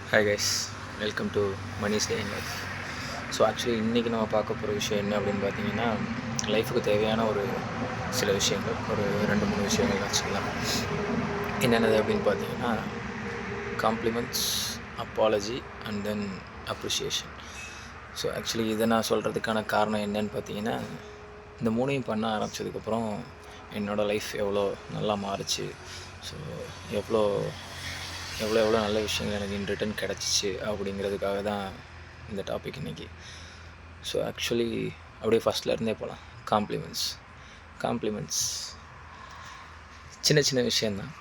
Hi guys, welcome to Mani's day in life. So actually இன்றைக்கி நம்ம பார்க்க போகிற விஷயம் என்ன அப்படின்னு பார்த்தீங்கன்னா, லைஃபுக்கு தேவையான ஒரு சில விஷயங்கள், ஒரு 2-3 விஷயங்கள் வச்சுக்கலாம். என்னென்னது அப்படின்னு பார்த்தீங்கன்னா, compliments, apology and then appreciation. So actually இதை நான் சொல்கிறதுக்கான காரணம் என்னன்னு பார்த்தீங்கன்னா, இந்த மூணையும் பண்ண ஆரம்பித்ததுக்கப்புறம் என்னோடய லைஃப் எவ்வளோ நல்லா மாறுச்சு, ஸோ எவ்வளோ எவ்வளோ நல்ல விஷயங்கள் எனக்கு இன் ரிட்டன் கிடச்சிச்சு அப்படிங்கிறதுக்காக தான் இந்த டாபிக் இன்றைக்கி. ஸோ ஆக்சுவலி அப்படியே ஃபஸ்ட்லேருந்தே போகலாம். காம்ப்ளிமெண்ட்ஸ் சின்ன சின்ன விஷயந்தான்.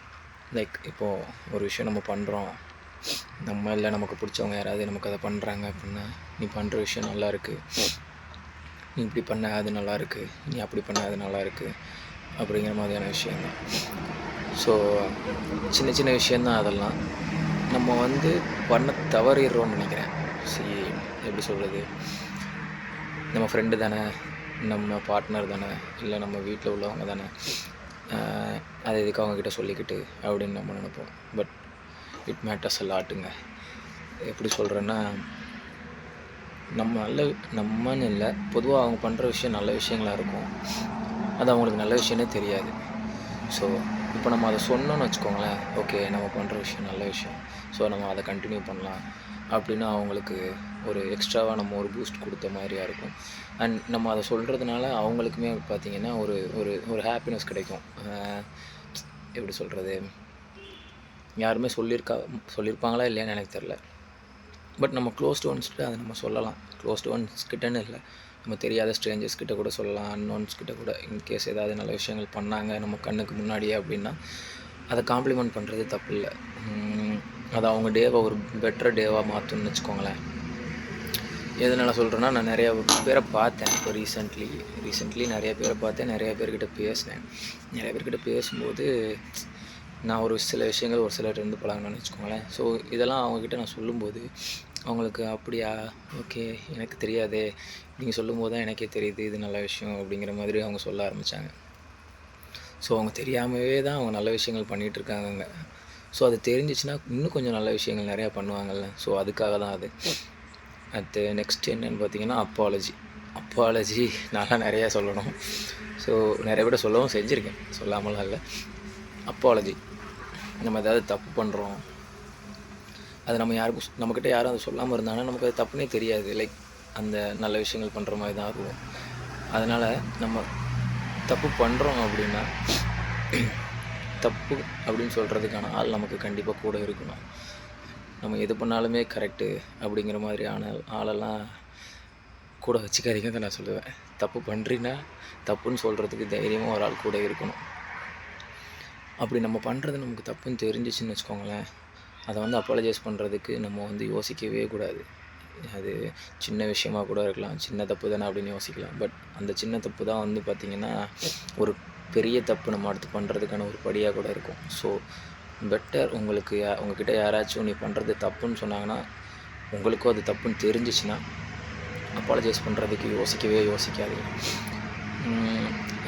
லைக் இப்போது ஒரு விஷயம் நம்ம பண்ணுறோம், நம்ம இல்லை நமக்கு பிடிச்சவங்க யாராவது நமக்கு அதை பண்ணுறாங்க அப்படின்னா, நீ பண்ணுற விஷயம் நல்லாயிருக்கு, நீ இப்படி பண்ண அது நல்லாயிருக்கு, நீ அப்படி பண்ண அது நல்லாயிருக்கு அப்படிங்கிற மாதிரியான விஷயந்தான். ஸோ சின்ன சின்ன விஷயந்தான் அதெல்லாம். நம்ம பண்ண தவறிடுறோம்னு நினைக்கிறேன். எப்படி சொல்கிறது, நம்ம ஃப்ரெண்டு தானே, நம்ம பார்ட்னர் தானே, இல்லை நம்ம வீட்டில் உள்ளவங்க தானே, அது எதுக்கு அவங்கக்கிட்ட சொல்லிக்கிட்டு அப்படின்னு நம்ம நினைப்போம். பட் இட் மேட்டர்ஸ் அ லாட்டுங்க. எப்படி சொல்கிறேன்னா, நம்மன்னு இல்லை, பொதுவாக அவங்க பண்ணுற விஷயம் நல்ல விஷயங்களாக இருக்கும், அது அவங்களுக்கு நல்ல விஷயமே தெரியாது. ஸோ இப்போ நம்ம அதை சொன்னோன்னு வச்சுக்கோங்களேன், ஓகே நம்ம பண்ணுற விஷயம் நல்ல விஷயம், ஸோ நம்ம அதை கண்டினியூ பண்ணலாம் அப்படின்னு அவங்களுக்கு ஒரு எக்ஸ்ட்ராவாக நம்ம ஒரு பூஸ்ட் கொடுத்த மாதிரியாக இருக்கும். அண்ட் நம்ம அதை சொல்கிறதுனால அவங்களுக்குமே பார்த்திங்கன்னா ஒரு ஒரு ஒரு ஹாப்பினஸ் கிடைக்கும். எப்படி சொல்கிறது, யாருமே சொல்லியிருப்பாங்களா இல்லையான்னு எனக்கு தெரில. பட் நம்ம க்ளோஸ்டு ஒன்ஸ்கிட்ட அதை நம்ம சொல்லலாம். க்ளோஸ்டு ஒன்ஸ் கிட்டேன்னு இல்லை, நம்ம தெரியாத ஸ்ட்ரேஞ்சர்ஸ் கிட்ட கூட சொல்லலாம், அன்னோன்ஸ் கிட்ட கூட. இன்கேஸ் ஏதாவது நல்ல விஷயங்கள் பண்ணாங்க நம்ம கண்ணுக்கு முன்னாடியே அப்படின்னா, அதை காம்ப்ளிமெண்ட் பண்ணுறது தப்பு இல்லை. அது அவங்க டேவை ஒரு பெட்டர் டேவாக மாற்றுன்னு வச்சுக்கோங்களேன். எதனால் சொல்கிறேன்னா, நான் நிறையா பேரை பார்த்தேன். இப்போ ரீசெண்ட்லி நிறைய பேரை பார்த்தேன், நிறைய பேர்கிட்ட பேசினேன். நிறைய பேர்கிட்ட பேசும்போது நான் ஒரு சில விஷயங்கள் ஒரு சிலர்கிட்ட பழகினேன்னு வச்சுக்கோங்களேன். ஸோ இதெல்லாம் அவங்கக்கிட்ட நான் சொல்லும்போது அவங்களுக்கு அப்படியா, ஓகே எனக்கு தெரியாதே, நீங்கள் சொல்லும்போது தான் எனக்கே தெரியுது இது நல்ல விஷயம் அப்படிங்கிற மாதிரி அவங்க சொல்ல ஆரம்பித்தாங்க. ஸோ அவங்க தெரியாமவே தான் அவங்க நல்ல விஷயங்கள் பண்ணிகிட்ருக்காங்க. ஸோ அது தெரிஞ்சிச்சுன்னா இன்னும் கொஞ்சம் நல்ல விஷயங்கள் நிறையா பண்ணுவாங்கள்ல. ஸோ அதுக்காக தான் அது. அடுத்து நெக்ஸ்ட் என்னென்னு பார்த்தீங்கன்னா, அப்பாலஜி நான் நிறையா சொல்லணும். ஸோ நிறைய பேர் சொல்லவும் செஞ்சுருக்கேன், சொல்லாமலாம் இல்லை. அப்பாலஜி, நம்ம ஏதாவது தப்பு பண்ணுறோம், அது நம்மக்கிட்ட யாரும் அதை சொல்லாமல் இருந்தாங்கன்னா நமக்கு அது தப்புனே தெரியாது. லைக் அந்த நல்ல விஷயங்கள் பண்ணுற மாதிரி தான் இருக்கும். அதனால் நம்ம தப்பு பண்ணுறோம் அப்படின்னா, தப்பு அப்படின்னு சொல்கிறதுக்கான ஆள் நமக்கு கண்டிப்பாக கூட இருக்கணும். நம்ம எது பண்ணாலுமே கரெக்டு அப்படிங்கிற மாதிரியான ஆளெல்லாம் கூட வச்சுக்காதீங்க தான் நான் சொல்லுவேன். தப்பு பண்ணுறீங்கன்னா தப்புன்னு சொல்கிறதுக்கு தைரியமாக ஒரு ஆள் கூட இருக்கணும். அப்படி நம்ம பண்ணுறது நமக்கு தப்புன்னு தெரிஞ்சிச்சுன்னு வச்சுக்கோங்களேன், அதை அப்பாலஜைஸ் பண்ணுறதுக்கு நம்ம யோசிக்கவே கூடாது. அது சின்ன விஷயமா கூட இருக்கலாம், சின்ன தப்பு தானே அப்படின்னு யோசிக்கலாம். பட் அந்த சின்ன தப்பு தான் பார்த்திங்கன்னா ஒரு பெரிய தப்பு நம்ம அடுத்து பண்ணுறதுக்கான ஒரு படியாக கூட இருக்கும். ஸோ பெட்டர் உங்ககிட்ட யாராச்சும் நீ பண்ணுறது தப்புன்னு சொன்னாங்கன்னா, உங்களுக்கும் அது தப்புன்னு தெரிஞ்சிச்சுன்னா அப்பாலஜைஸ் பண்ணுறதுக்கு யோசிக்காதீங்க.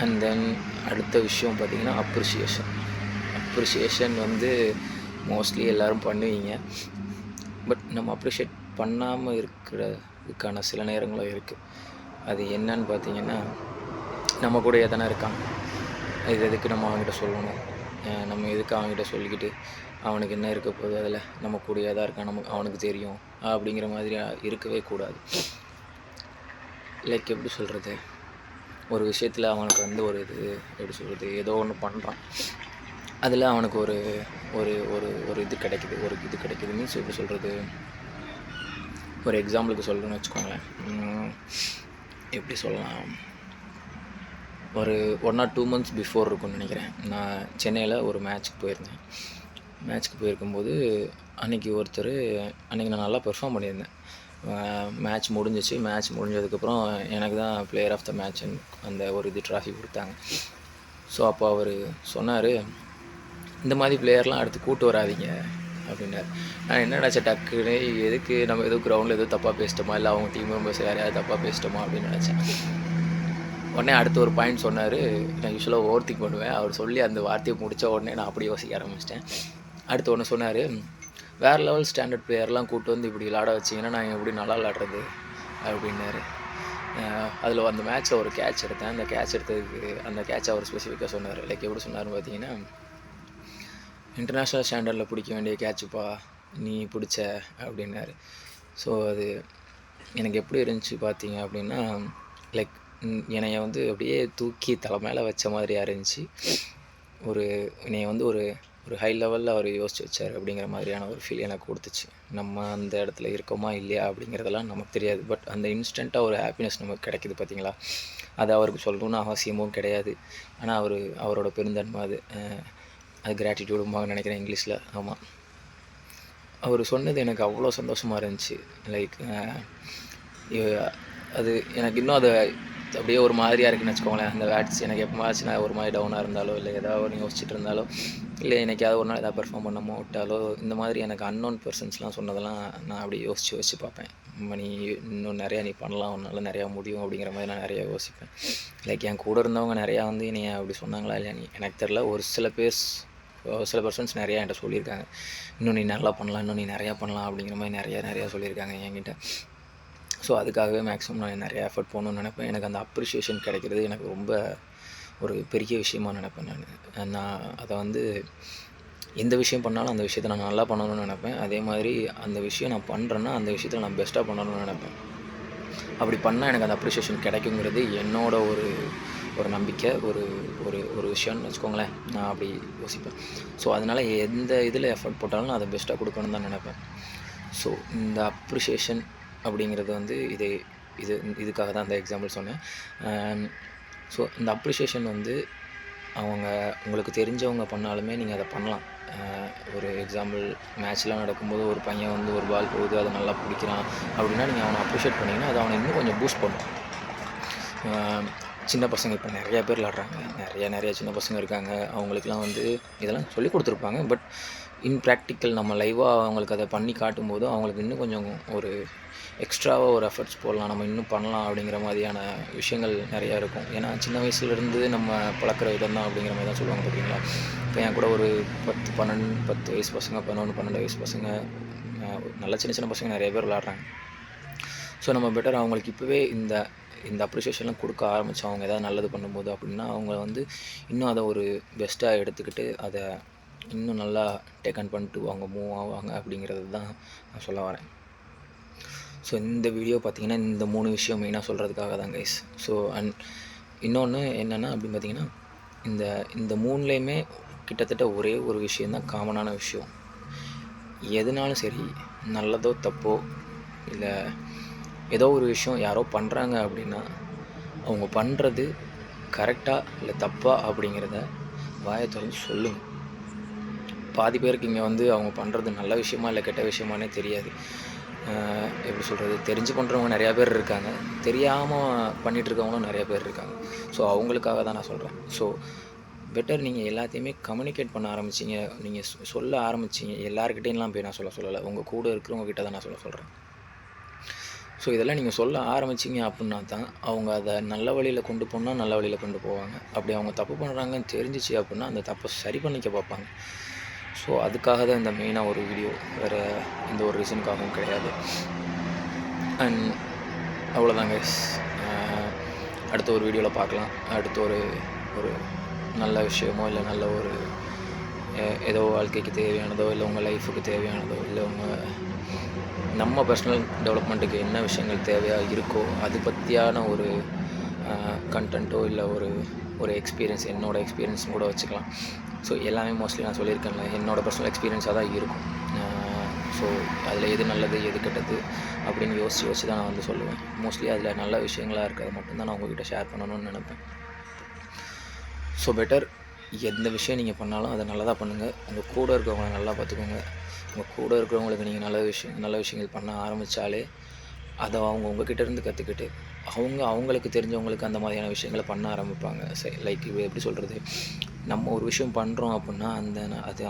அண்ட் தென் அடுத்த விஷயம் பார்த்திங்கன்னா அப்ரிஷியேஷன் மோஸ்ட்லி எல்லோரும் பண்ணுவீங்க. பட் நம்ம அப்ரிஷியேட் பண்ணாமல் இருக்கிறதுக்கான சில நேரங்களும் இருக்குது. அது என்னன்னு பார்த்தீங்கன்னா, நம்ம கூட எதனா இருக்கான், இது எதுக்கு நம்ம அவங்ககிட்ட சொல்லணும், நம்ம எதுக்கு அவங்ககிட்ட சொல்லிக்கிட்டு அவனுக்கு என்ன இருக்க போகுது, அதில் நம்ம கூடயே தான் இருக்கான், அவனுக்கு தெரியும் அப்படிங்கிற மாதிரி இருக்கவே கூடாது. லைக் எப்படி சொல்கிறது, ஒரு விஷயத்தில் அவனுக்கு ஒரு எப்படி சொல்கிறது, ஏதோ ஒன்று பண்ணுறான், அதில் அவனுக்கு ஒரு ஒரு ஒரு ஒரு இது கிடைக்குது மீன்ஸ் எப்படி சொல்கிறது, ஒரு எக்ஸாம்பிளுக்கு சொல்கிறேன்னு வச்சுக்கோங்களேன். எப்படி சொல்லலாம், ஒரு 1 or 2 months பிஃபோர் இருக்கும்னு நினைக்கிறேன். நான் சென்னையில் ஒரு மேட்ச்சுக்கு போயிருக்கும்போது அன்றைக்கி நான் நல்லா பெர்ஃபார்ம் பண்ணியிருந்தேன். மேட்ச் முடிஞ்சதுக்கப்புறம் எனக்கு தான் பிளேயர் ஆஃப் த மேட்ச்னு அந்த ஒரு ட்ராஃபி கொடுத்தாங்க. ஸோ அப்போ அவர் சொன்னார், இந்த மாதிரி பிளேயர்லாம் அடுத்து கூட்டு வராதிங்க அப்படின்னாரு. நான் என்ன நினச்சேன், டக்குன்னு எதுக்கு நம்ம எதுவும் கிரவுண்டில் எதுவும் தப்பாக பேசிட்டோமா, இல்லை அவங்க டீம் மெம்பர்ஸ் யாரையாவது தப்பாக பேசிட்டோமா அப்படின்னு நினச்சேன். உடனே அடுத்து ஒரு பாயிண்ட் சொன்னார். நான் யூஸ்வலாக ஓவர் திங்க் பண்ணுவேன். அவர் சொல்லி அந்த வார்த்தையை முடித்த உடனே நான் அப்படி யோசிக்க ஆரம்பிச்சிட்டேன். அடுத்து ஒன்று சொன்னார், வேறு லெவல் ஸ்டாண்டர்ட் பிளேயர்லாம் கூப்பிட்டு வந்து இப்படி விளாட வச்சிங்கன்னா நான் எப்படி நல்லா விளாட்றது அப்படின்னாரு. அதில் அந்த மேட்ச்சில் ஒரு கேட்ச் எடுத்தேன். அந்த கேட்ச் எடுத்ததுக்கு அந்த கேட்ச் அவர் ஸ்பெசிஃபிக்காக சொன்னார். லைக் எப்படி சொன்னார்னு பார்த்தீங்கன்னா, இன்டர்நேஷ்னல் ஸ்டாண்டர்டில் பிடிக்க வேண்டிய கேட்சுப்பா நீ பிடிச்ச அப்படின்னாரு. ஸோ அது எனக்கு எப்படி இருந்துச்சு பார்த்தீங்க அப்படின்னா, லைக் என்னைய வந்து அப்படியே தூக்கி தலை மேலே வச்ச மாதிரியா இருந்துச்சு. என்னைய வந்து ஒரு ஹை லெவலில் அவர் யோசிச்சு வச்சார் அப்படிங்கிற மாதிரியான ஒரு ஃபீல் எனக்கு கொடுத்துச்சு. நம்ம அந்த இடத்துல இருக்கோமா இல்லையா அப்படிங்கிறதெல்லாம் நமக்கு தெரியாது. பட் அந்த இன்ஸ்டண்ட்டாக ஒரு ஹாப்பினஸ் நமக்கு கிடைக்கிது பார்த்தீங்களா, அது அவருக்கு சொல்லணும்னு அவசியமும் கிடையாது. ஆனால் அவரோட பெருந்தன்மை அது கிராட்டிடியூடுமாக நினைக்கிறேன் இங்கிலீஷில். ஆமாம், அவர் சொன்னது எனக்கு அவ்வளோ சந்தோஷமாக இருந்துச்சு. லைக் அது எனக்கு இன்னும் அது அப்படியே ஒரு மாதிரியாக இருக்குன்னு வச்சுக்கோங்களேன். அந்த வேர்ட்ஸ் எனக்கு எப்போமாச்சும் நான் ஒரு மாதிரி டவுனாக இருந்தாலோ, இல்லை ஏதாவது ஒன்று யோசிச்சுட்டு இருந்தாலோ, இல்லை என்னைக்காவது ஒரு நாள் எதாவது பெர்ஃபார்ம் பண்ணாமல் விட்டாலோ, இந்த மாதிரி எனக்கு அன்னோன் பர்சன்ஸ்லாம் சொன்னதெல்லாம் நான் அப்படி யோசித்து பார்ப்பேன். நீ இன்னும் நிறையா நீ பண்ணலாம், உன்னால் நிறையா முடியும் அப்படிங்கிற மாதிரி நான் நிறையா யோசிப்பேன். லைக் என் கூட இருந்தவங்க நிறையா வந்து என்னைய அப்படி சொன்னாங்களா இல்லையா எனக்கு தெரில. ஒரு சில பர்சன்ஸ் நிறையா என்கிட்ட சொல்லியிருக்காங்க, இன்னும் நீ நல்லா பண்ணலாம், இன்னும் நீ நிறையா பண்ணலாம் அப்படிங்கிற மாதிரி நிறையா சொல்லியிருக்காங்க என்கிட்ட. ஸோ அதுக்காகவே மேக்ஸிமம் நான் நிறையா எஃபர்ட் போகணுன்னு நினைப்பேன். எனக்கு அந்த அப்ரிஷியேஷன் கிடைக்கிறது எனக்கு ரொம்ப ஒரு பெரிய விஷயமா நினைப்பேன். நான் அதை வந்து எந்த விஷயம் பண்ணாலும் அந்த விஷயத்தை நான் நல்லா பண்ணணும்னு நினைப்பேன். அதே மாதிரி அந்த விஷயம் நான் பண்ணுறேன்னா அந்த விஷயத்தில் நான் பெஸ்ட்டாக பண்ணணும்னு நினைப்பேன். அப்படி பண்ணால் எனக்கு அந்த அப்ரிஷியேஷன் கிடைக்குங்கிறது என்னோட ஒரு நம்பிக்கை, ஒரு விஷயம்னு வச்சுக்கோங்களேன். நான் அப்படி யோசிப்பேன். ஸோ அதனால் எந்த இதில் எஃபர்ட் போட்டாலும் நான் அதை பெஸ்ட்டாக கொடுக்கணுன்னு தான் நினைப்பேன். ஸோ இந்த அப்ரிஷியேஷன் அப்படிங்கிறது வந்து இதுக்காக தான் அந்த எக்ஸாம்பிள் சொன்னேன். ஸோ இந்த அப்ரிஷியேஷன் வந்து உங்களுக்கு தெரிஞ்சவங்க பண்ணாலுமே நீங்கள் அதை பண்ணலாம். ஒரு எக்ஸாம்பிள் மேட்ச்லாம் நடக்கும்போது ஒரு பையன் வந்து ஒரு பால் போகுது, அதை நல்லா பிடிக்கிறான் அப்படின்னா நீங்கள் அவனை அப்ரிஷியேட் பண்ணிங்கன்னா அது அவனை இன்னும் கொஞ்சம் பூஸ்ட் பண்ணும். சின்ன பசங்க இப்போ நிறையா பேர் விளாட்றாங்க, நிறைய சின்ன பசங்க இருக்காங்க. அவங்களுக்குலாம் வந்து இதெல்லாம் சொல்லி கொடுத்துருப்பாங்க. பட் இன் ப்ராக்டிக்கல் நம்ம லைவாக அவங்களுக்கு அதை பண்ணி காட்டும்போது அவங்களுக்கு இன்னும் கொஞ்சம் ஒரு எக்ஸ்ட்ராவாக ஒரு எஃபர்ட்ஸ் போடலாம், நம்ம இன்னும் பண்ணலாம் அப்படிங்கிற மாதிரியான விஷயங்கள் நிறையா இருக்கும். ஏன்னா சின்ன வயசுலேருந்து நம்ம பழக்கிற விதம் தான் அப்படிங்கிற மாதிரி தான் சொல்லுவாங்க பார்த்தீங்களா. இப்போ என் கூட ஒரு 10 வயசு பசங்க, 12 வயசு பசங்க, நல்ல சின்ன பசங்க நிறைய பேர் விளாட்றாங்க. ஸோ நம்ம பெட்டர் அவங்களுக்கு இப்போவே இந்த அப்ரிஷியேஷன்லாம் கொடுக்க ஆரம்பித்து அவங்க எதாவது நல்லது பண்ணும்போது அப்படின்னா அவங்க வந்து இன்னும் அதை ஒரு பெஸ்ட்டாக எடுத்துக்கிட்டு அதை இன்னும் நல்லா டேக் ஆன் பண்ணிட்டு மூவ் ஆவாங்க அப்படிங்கிறது தான் நான் சொல்ல வரேன். ஸோ இந்த வீடியோ பார்த்திங்கன்னா இந்த 3 விஷயம் மெயினாக சொல்கிறதுக்காக தான் கைஸ். ஸோ இன்னொன்று என்னென்னா அப்படின்னு பார்த்திங்கன்னா இந்த 3லேயுமே கிட்டத்தட்ட ஒரே ஒரு விஷயந்தான் காமனான விஷயம். எதுனாலும் சரி, நல்லதோ தப்போ இல்லை ஏதோ ஒரு விஷயம் யாரோ பண்ணுறாங்க அப்படின்னா அவங்க பண்ணுறது கரெக்டாக இல்லை தப்பா அப்படிங்கிறத வாயை திறந்து சொல்லுங்கள். பாதி பேருக்கு இங்கே வந்து அவங்க பண்ணுறது நல்ல விஷயமா இல்லை கெட்ட விஷயமானே தெரியாது. எப்படி சொல்கிறது, தெரிஞ்சு பண்ணுறவங்க நிறையா பேர் இருக்காங்க, தெரியாமல் பண்ணிகிட்ருக்கவங்களும் நிறையா பேர் இருக்காங்க. ஸோ அவங்களுக்காக தான் நான் சொல்கிறேன். ஸோ பெட்டர் நீங்கள் எல்லாத்தையுமே கம்யூனிகேட் பண்ண ஆரம்பிச்சிங்க, நீங்கள் சொல்ல ஆரம்பிச்சிங்க. எல்லாருக்கிட்டேலாம் போய் நான் சொல்லலை, உங்கள் கூட இருக்கிறவங்க கிட்ட தான் நான் சொல்கிறேன். ஸோ இதெல்லாம் நீங்கள் சொல்ல ஆரம்பிச்சிங்க அப்படின்னா தான் அவங்க அதை நல்ல வழியில் கொண்டு போனால் நல்ல வழியில் கொண்டு போவாங்க. அப்படி அவங்க தப்பு பண்ணுறாங்கன்னு தெரிஞ்சிச்சு அப்படின்னா அந்த தப்பை சரி பண்ணிக்க பார்ப்பாங்க. ஸோ அதுக்காக தான் இந்த மெயினாக ஒரு வீடியோ, வேறு எந்த ஒரு ரீசனுக்காகவும் கிடையாது. அண்ட் அவ்வளோதாங்க. அடுத்த ஒரு வீடியோவில் பார்க்கலாம். அடுத்த ஒரு நல்ல விஷயமோ இல்லை நல்ல ஒரு ஏதோ வாழ்க்கைக்கு தேவையானதோ இல்லை உங்கள் லைஃபுக்கு தேவையானதோ இல்லை நம்ம பர்சனல் டெவலப்மெண்ட்டுக்கு என்ன விஷயங்கள் தேவையாக இருக்கோ அது பற்றியான ஒரு கண்டென்ட்டோ இல்லை ஒரு எக்ஸ்பீரியன்ஸ், என்னோடய எக்ஸ்பீரியன்ஸும் கூட வச்சுக்கலாம். ஸோ எல்லாமே மோஸ்ட்லி நான் சொல்லியிருக்கேன்ல, என்னோடய பர்சனல் எக்ஸ்பீரியன்ஸாக தான் இருக்கும். ஸோ அதில் எது நல்லது எது கெட்டது அப்படின்னு யோசித்து தான் நான் வந்து சொல்லுவேன். மோஸ்ட்லி அதில் நல்ல விஷயங்களாக இருக்கிறத மட்டும்தான் நான் உங்கள்கிட்ட ஷேர் பண்ணணும்னு நினைப்பேன். ஸோ பெட்டர் எந்த விஷயம் நீங்கள் பண்ணாலும் அதை நல்லதாக பண்ணுங்கள். உங்கள் கூட இருக்கிறவங்கள நல்லா பார்த்துக்கோங்க. உங்கள் கூட இருக்கிறவங்களுக்கு நீங்கள் நல்ல விஷயங்கள் பண்ண ஆரம்பித்தாலே அதை அவங்க உங்ககிட்டேருந்து கற்றுக்கிட்டு அவங்களுக்கு தெரிஞ்சவங்களுக்கு அந்த மாதிரியான விஷயங்களை பண்ண ஆரம்பிப்பாங்க. லைக் எப்படி சொல்கிறது, நம்ம ஒரு விஷயம் பண்ணுறோம் அப்படின்னா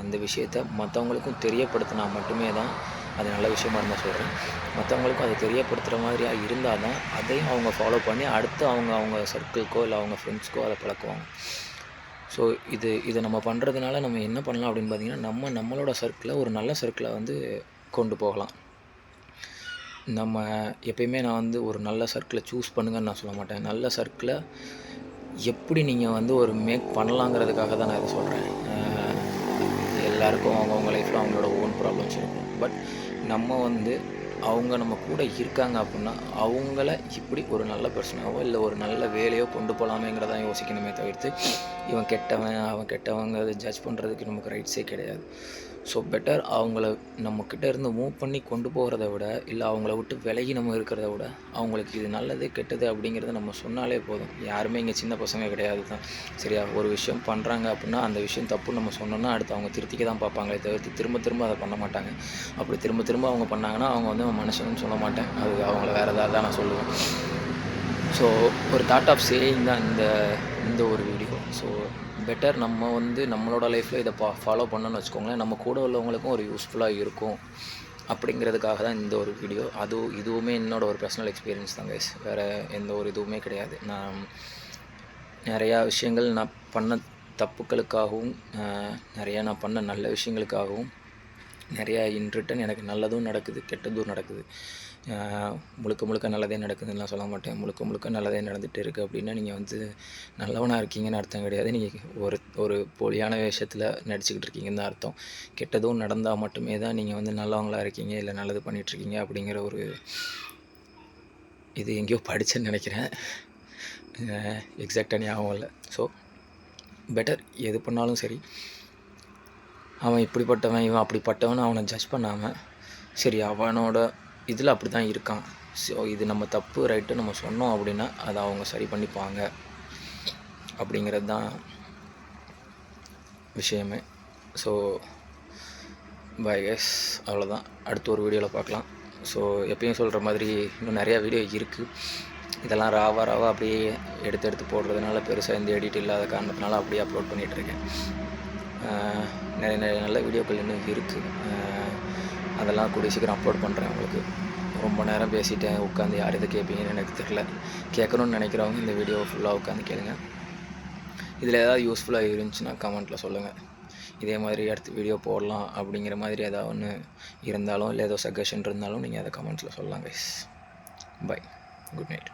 அந்த விஷயத்தை மற்றவங்களுக்கும் தெரியப்படுத்தினா மட்டுமே தான் அது நல்ல விஷயமா இருந்தால் சொல்கிறேன். மற்றவங்களுக்கும் அதை தெரியப்படுத்துகிற மாதிரியாக இருந்தால் தான் அதையும் அவங்க ஃபாலோ பண்ணி அடுத்து அவங்க சர்க்கிள்க்கோ இல்லை அவங்க ஃப்ரெண்ட்ஸ்க்கோ அதை பழக்குவாங்க. ஸோ இதை நம்ம பண்ணுறதுனால நம்ம என்ன பண்ணலாம் அப்படின்னு பார்த்திங்கன்னா, நம்மளோட சர்க்கிளை ஒரு நல்ல சர்க்கிளை வந்து கொண்டு போகலாம். நம்ம எப்பயுமே நான் வந்து ஒரு நல்ல சர்க்கிளை சூஸ் பண்ணுங்கன்னு நான் சொல்ல மாட்டேன். நல்ல சர்க்கிளை எப்படி நீங்கள் வந்து ஒரு மேக் பண்ணலாங்கிறதுக்காக தான் நான் இதை சொல்கிறேன். எல்லாருக்கும் அவங்கவுங்க லைஃப்பில் அவங்களோட ஓன் ப்ராப்ளம்ஸ் இருக்கும். பட் நம்ம வந்து அவங்க நம்ம கூட இருக்காங்க அப்படின்னா அவங்கள இப்படி ஒரு நல்ல பர்சனாவோ இல்லை ஒரு நல்ல வேலையோ கொண்டு போகலாமேங்கிறதான் யோசிக்கணுமே தவிர்த்து இவன் கெட்டவன் அவன் கெட்டவங்க அதை ஜட்ஜ் பண்ணுறதுக்கு நமக்கு ரைட்ஸே கிடையாது. ஸோ பெட்டர் அவங்கள நம்மக்கிட்ட இருந்து மூவ் பண்ணி கொண்டு போகிறத விட இல்லை அவங்கள விட்டு விலகி நம்ம இருக்கிறத விட அவங்களுக்கு இது நல்லது கெட்டது அப்படிங்கிறத நம்ம சொன்னாலே போதும். யாருமே இங்கே சின்ன பசங்க கிடையாது தான், சரியா? ஒரு விஷயம் பண்ணுறாங்க அப்படின்னா அந்த விஷயம் தப்புன்னு நம்ம சொன்னோன்னா அடுத்து அவங்க திருத்திக்க தான் பார்ப்பாங்களே தவிர்த்து திரும்ப திரும்ப அதை பண்ண மாட்டாங்க. அப்படி திரும்ப திரும்ப அவங்க பண்ணாங்கன்னா அவங்க வந்து மனுஷன்னு சொல்ல மாட்டேன், அது அவங்கள வேறு ஏதாவது தான் நான் சொல்லுவேன். ஸோ ஒரு தாட் ஆஃப் சேயிங் தான் இந்த ஒரு வீடியோ. ஸோ பெட்டர் நம்ம வந்து நம்மளோட லைஃப்பில் இதை ஃபாலோ பண்ணணும்னு வச்சுக்கோங்களேன், நம்ம கூட உள்ளவங்களுக்கும் ஒரு யூஸ்ஃபுல்லாக இருக்கும் அப்படிங்கிறதுக்காக தான் இந்த ஒரு வீடியோ. இதுவுமே என்னோடய ஒரு பர்சனல் எக்ஸ்பீரியன்ஸ் தான் கைஸ், வேறு எந்த ஒரு இதுவுமே கிடையாது. நான் நிறையா விஷயங்கள் நான் பண்ண தப்புக்களுக்காகவும் நிறையா நான் பண்ண நல்ல விஷயங்களுக்காகவும் நிறையா இன் ரிட்டன் எனக்கு நல்லதும் நடக்குது கெட்டதும் நடக்குது. முழுக்க நல்லதே நடக்குதுன்னு சொல்ல மாட்டேன். முழுக்க நல்லதே நடந்துகிட்டு இருக்குது அப்படின்னா நீங்கள் வந்து நல்லவனாக இருக்கீங்கன்னு அர்த்தம் கிடையாது. நீங்கள் ஒரு போலியான வேஷத்தில் நடிச்சுக்கிட்டு இருக்கீங்கன்னு தான் அர்த்தம். கெட்டதும் நடந்தால் மட்டுமே தான் நீங்கள் வந்து நல்லவங்களாக இருக்கீங்க இல்லை நல்லது பண்ணிகிட்ருக்கீங்க அப்படிங்கிற ஒரு இது எங்கேயோ படித்தேன்னு நினைக்கிறேன், எக்ஸாக்டாக ஞாபகம் இல்லை. ஸோ பெட்டர் எது பண்ணாலும் சரி அவன் இப்படிப்பட்டவன் இவன் அப்படிப்பட்டவன் அவனை ஜட்ஜ் பண்ணாமல் சரி அவனோட இதில் அப்படி தான் இருக்கான், ஸோ இது நம்ம தப்பு ரைட்டு நம்ம சொன்னோம் அப்படின்னா அதை அவங்க சரி பண்ணிப்பாங்க அப்படிங்கிறது தான் விஷயமே. ஸோ பை கைஸ், அவ்வளோதான். அடுத்த ஒரு வீடியோவில் பார்க்கலாம். ஸோ எப்பயும் சொல்கிற மாதிரி இன்னும் நிறையா வீடியோ இருக்குது. இதெல்லாம் ராவாக அப்படியே எடுத்து போடுறதுனால பெருசாக எந்த எடிட் இல்லாத காரணத்தினால அப்படியே அப்லோட் பண்ணிகிட்ருக்கேன். நிறைய நல்ல வீடியோக்கள் இன்னும் இருக்குது, அதெல்லாம் கூடிய சீக்கிரம் அப்லோட் பண்ணுறேன் உங்களுக்கு. ரொம்ப நேரம் பேசிட்டேன், உட்காந்து யார் இதை கேட்பீங்கன்னு எனக்கு தெரில. கேட்கணுன்னு நினைக்கிறவங்க இந்த வீடியோ ஃபுல்லாக உட்காந்து கேளுங்க. இதில் ஏதாவது யூஸ்ஃபுல்லாக இருந்துச்சுன்னா கமெண்ட்டில் சொல்லுங்கள். இதே மாதிரி அடுத்து வீடியோ போடலாம் அப்படிங்கிற மாதிரி ஏதாவது ஒன்று இருந்தாலும் இல்லை ஏதோ சஜஷன் இருந்தாலும் நீங்கள் அதை கமெண்ட்ஸில் சொல்லலாம் கைஸ். By, good night.